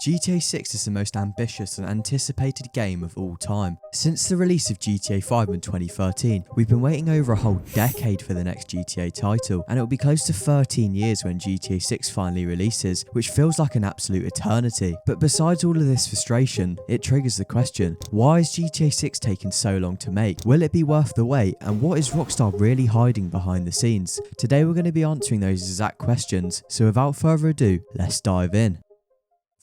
GTA 6 is the most ambitious and anticipated game of all time. Since the release of GTA 5 in 2013, we've been waiting over a whole decade for the next GTA title, and it'll be close to 13 years when GTA 6 finally releases, which feels like an absolute eternity. But besides all of this frustration, it triggers the question, why is GTA 6 taking so long to make? Will it be worth the wait? And what is Rockstar really hiding behind the scenes? Today we're going to be answering those exact questions, so without further ado, let's dive in.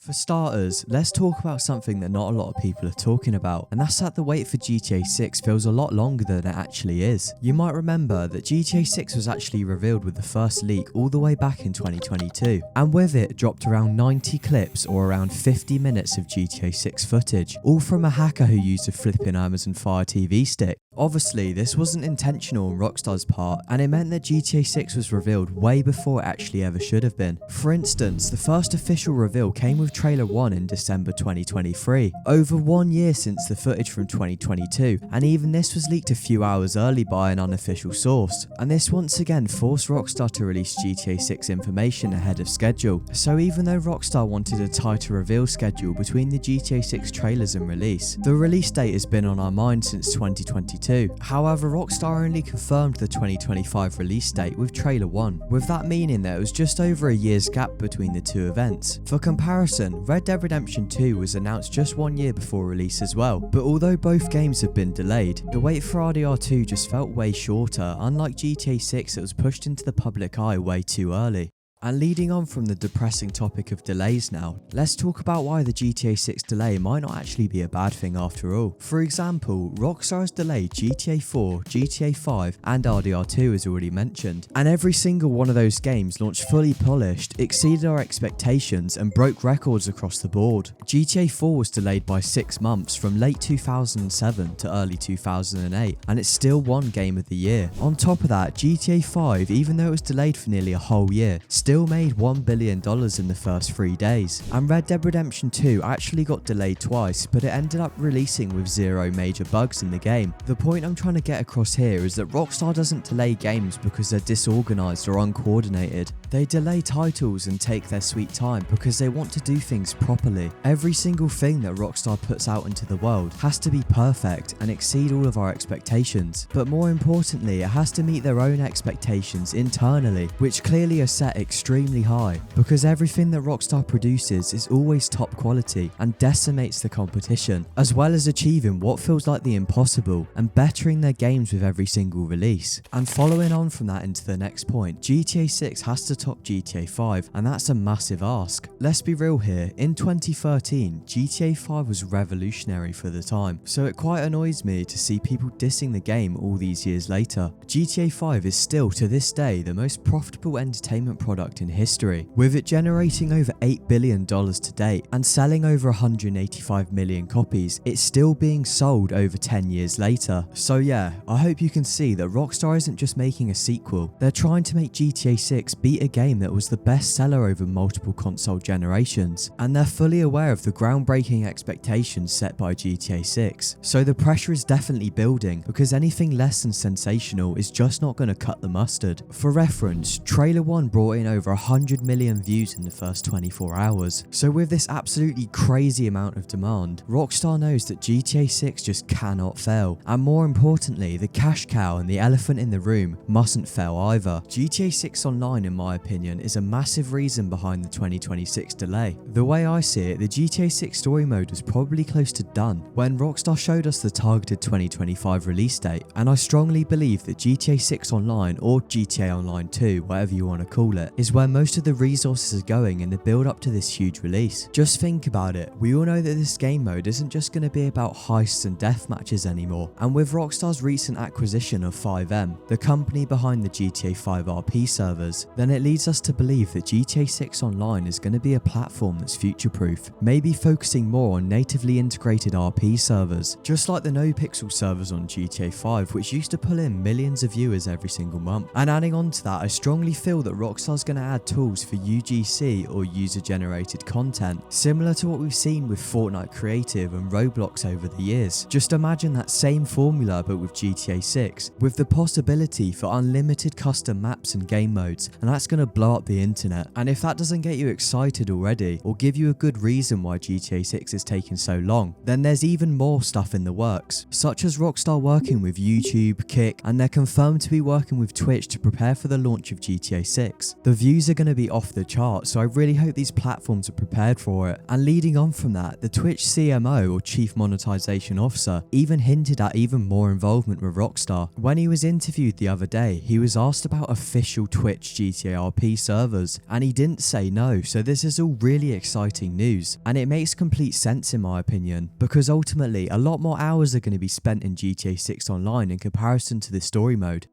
For starters, let's talk about something that not a lot of people are talking about, and that's that the wait for GTA 6 feels a lot longer than it actually is. You might remember that GTA 6 was actually revealed with the first leak all the way back in 2022, and with it dropped around 90 clips or around 50 minutes of GTA 6 footage, all from a hacker who used a flipping Amazon Fire TV stick. Obviously, this wasn't intentional on Rockstar's part, and it meant that GTA 6 was revealed way before it actually ever should have been. For instance, the first official reveal came with Trailer 1 in December 2023, over 1 year since the footage from 2022, and even this was leaked a few hours early by an unofficial source. And this once again forced Rockstar to release GTA 6 information ahead of schedule. So even though Rockstar wanted a tighter reveal schedule between the GTA 6 trailers and release, the release date has been on our mind since 2022. However, Rockstar only confirmed the 2025 release date with Trailer 1, with that meaning that it was just over a year's gap between the two events. For comparison, Red Dead Redemption 2 was announced just 1 year before release as well, but although both games have been delayed, the wait for RDR2 just felt way shorter, unlike GTA 6 that was pushed into the public eye way too early. And leading on from the depressing topic of delays now, let's talk about why the GTA 6 delay might not actually be a bad thing after all. For example, Rockstar has delayed GTA 4, GTA 5 and RDR2 as already mentioned, and every single one of those games launched fully polished, exceeded our expectations and broke records across the board. GTA 4 was delayed by 6 months from late 2007 to early 2008, and it's still won Game of the Year. On top of that, GTA 5, even though it was delayed for nearly a whole year, still made $1 billion in the first 3 days. And Red Dead Redemption 2 actually got delayed twice, but it ended up releasing with 0 major bugs in the game. The point I'm trying to get across here is that Rockstar doesn't delay games because they're disorganized or uncoordinated. They delay titles and take their sweet time because they want to do things properly. Every single thing that Rockstar puts out into the world has to be perfect and exceed all of our expectations. But more importantly, it has to meet their own expectations internally, which clearly are set extremely high, because everything that Rockstar produces is always top quality and decimates the competition, as well as achieving what feels like the impossible and bettering their games with every single release. And following on from that into the next point, GTA 6 has to top GTA 5, and that's a massive ask. Let's be real here, in 2013, GTA 5 was revolutionary for the time, so it quite annoys me to see people dissing the game all these years later. GTA 5 is still to this day the most profitable entertainment product in history, with it generating over $8 billion to date and selling over 185 million copies. It's still being sold over 10 years later. So yeah, I hope you can see that Rockstar isn't just making a sequel, they're trying to make GTA 6 beat a game that was the best seller over multiple console generations, and they're fully aware of the groundbreaking expectations set by GTA 6. So the pressure is definitely building, because anything less than sensational is just not going to cut the mustard. For reference, Trailer 1 brought in over 100 million views in the first 24 hours. So with this absolutely crazy amount of demand, Rockstar knows that GTA 6 just cannot fail. And more importantly, the cash cow and the elephant in the room mustn't fail either. GTA 6 Online, in my opinion, is a massive reason behind the 2026 delay. The way I see it, the GTA 6 story mode was probably close to done when Rockstar showed us the targeted 2025 release date, and I strongly believe that GTA 6 Online, or GTA Online 2, whatever you want to call it, is where most of the resources are going in the build up to this huge release. Just think about it, we all know that this game mode isn't just going to be about heists and death matches anymore, and with Rockstar's recent acquisition of 5M, the company behind the GTA 5 RP servers, then it leads us to believe that GTA 6 Online is going to be a platform that's future-proof, maybe focusing more on natively integrated RP servers, just like the NoPixel servers on GTA 5, which used to pull in millions of viewers every single month. And adding on to that, I strongly feel that Rockstar's going to add tools for UGC or user-generated content, similar to what we've seen with Fortnite Creative and Roblox over the years. Just imagine that same formula but with GTA 6, with the possibility for unlimited custom maps and game modes, and that's going gonna blow up the internet. And if that doesn't get you excited already, or give you a good reason why GTA 6 is taking so long, then there's even more stuff in the works, such as Rockstar working with YouTube, Kick, and they're confirmed to be working with Twitch to prepare for the launch of GTA 6. The views are going to be off the chart, so I really hope these platforms are prepared for it. And leading on from that, the Twitch CMO, or Chief Monetization Officer, even hinted at even more involvement with Rockstar. When he was interviewed the other day, he was asked about official Twitch GTA RP servers, and he didn't say no, so this is all really exciting news. And it makes complete sense in my opinion, because ultimately a lot more hours are going to be spent in GTA 6 Online in comparison to the story mode.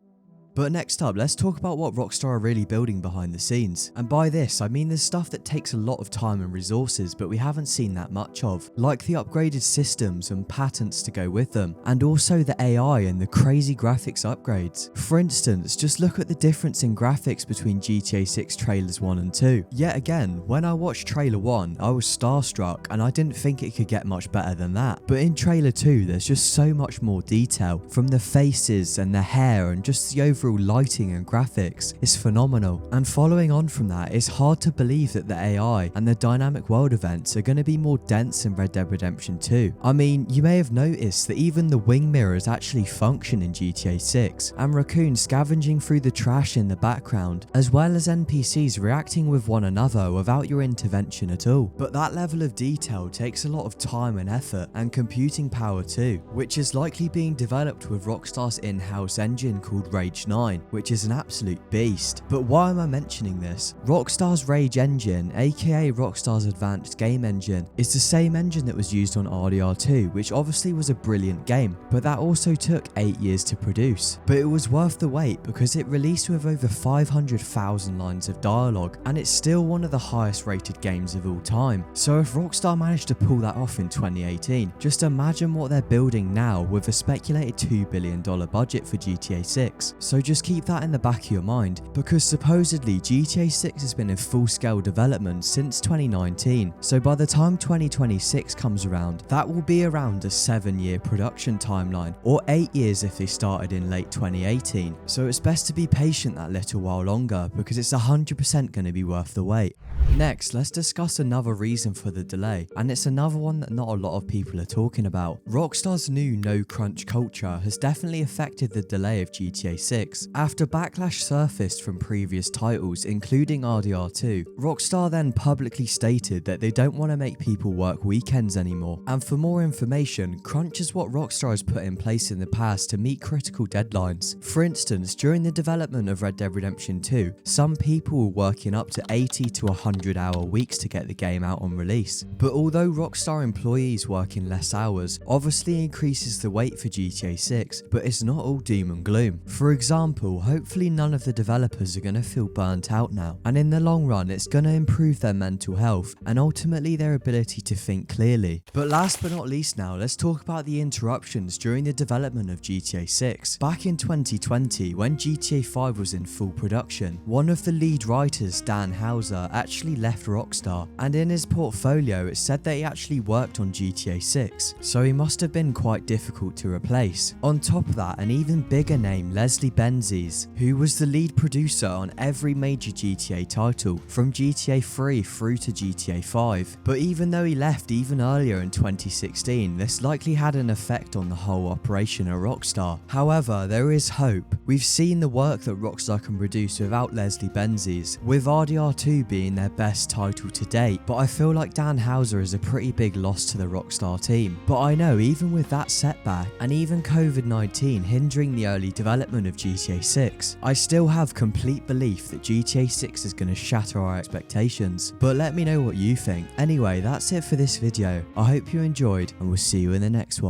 But next up, let's talk about what Rockstar are really building behind the scenes. And by this, I mean there's stuff that takes a lot of time and resources, but we haven't seen that much of, like the upgraded systems and patents to go with them, and also the AI and the crazy graphics upgrades. For instance, just look at the difference in graphics between GTA 6 trailers 1 and 2. Yet again, when I watched trailer 1, I was starstruck and I didn't think it could get much better than that. But in trailer 2, there's just so much more detail, from the faces and the hair and just the overall lighting and graphics is phenomenal. And following on from that, it's hard to believe that the AI and the dynamic world events are going to be more dense in Red Dead Redemption 2. I mean, you may have noticed that even the wing mirrors actually function in GTA 6, and raccoons scavenging through the trash in the background, as well as NPCs reacting with one another without your intervention at all. But that level of detail takes a lot of time and effort, and computing power too, which is likely being developed with Rockstar's in-house engine called Rage 9, which is an absolute beast. But why am I mentioning this? Rockstar's Rage engine, aka Rockstar's Advanced Game Engine, is the same engine that was used on RDR2, which obviously was a brilliant game, but that also took 8 years to produce. But it was worth the wait because it released with over 500,000 lines of dialogue, and it's still one of the highest rated games of all time. So if Rockstar managed to pull that off in 2018, just imagine what they're building now with a speculated $2 billion budget for GTA 6. So just keep that in the back of your mind, because supposedly GTA 6 has been in full-scale development since 2019, so by the time 2026 comes around, that will be around a 7-year production timeline, or 8 years if they started in late 2018, so it's best to be patient that little while longer, because it's 100% going to be worth the wait. Next, let's discuss another reason for the delay, and it's another one that not a lot of people are talking about. Rockstar's new no-crunch culture has definitely affected the delay of GTA 6. After backlash surfaced from previous titles, including RDR2, Rockstar then publicly stated that they don't want to make people work weekends anymore. And for more information, crunch is what Rockstar has put in place in the past to meet critical deadlines. For instance, during the development of Red Dead Redemption 2, some people were working up to 80 to 100-hour weeks to get the game out on release. But although Rockstar employees work in less hours obviously increases the wait for GTA 6, but it's not all doom and gloom. For example, hopefully none of the developers are going to feel burnt out now, and in the long run it's going to improve their mental health and ultimately their ability to think clearly. But last but not least now, let's talk about the interruptions during the development of GTA 6. Back in 2020, when GTA 5 was in full production, one of the lead writers, Dan Houser, actually left Rockstar, and in his portfolio it said that he actually worked on GTA 6, so he must have been quite difficult to replace. On top of that, an even bigger name, Leslie Benzies, who was the lead producer on every major GTA title, from GTA 3 through to GTA 5. But even though he left even earlier in 2016, this likely had an effect on the whole operation at Rockstar. However, there is hope. We've seen the work that Rockstar can produce without Leslie Benzies, with RDR2 being their best title to date, but I feel like Dan Houser is a pretty big loss to the Rockstar team. But I know even with that setback, and even COVID-19 hindering the early development of GTA 6, I still have complete belief that GTA 6 is going to shatter our expectations. But let me know what you think. Anyway, that's it for this video. I hope you enjoyed, and we'll see you in the next one.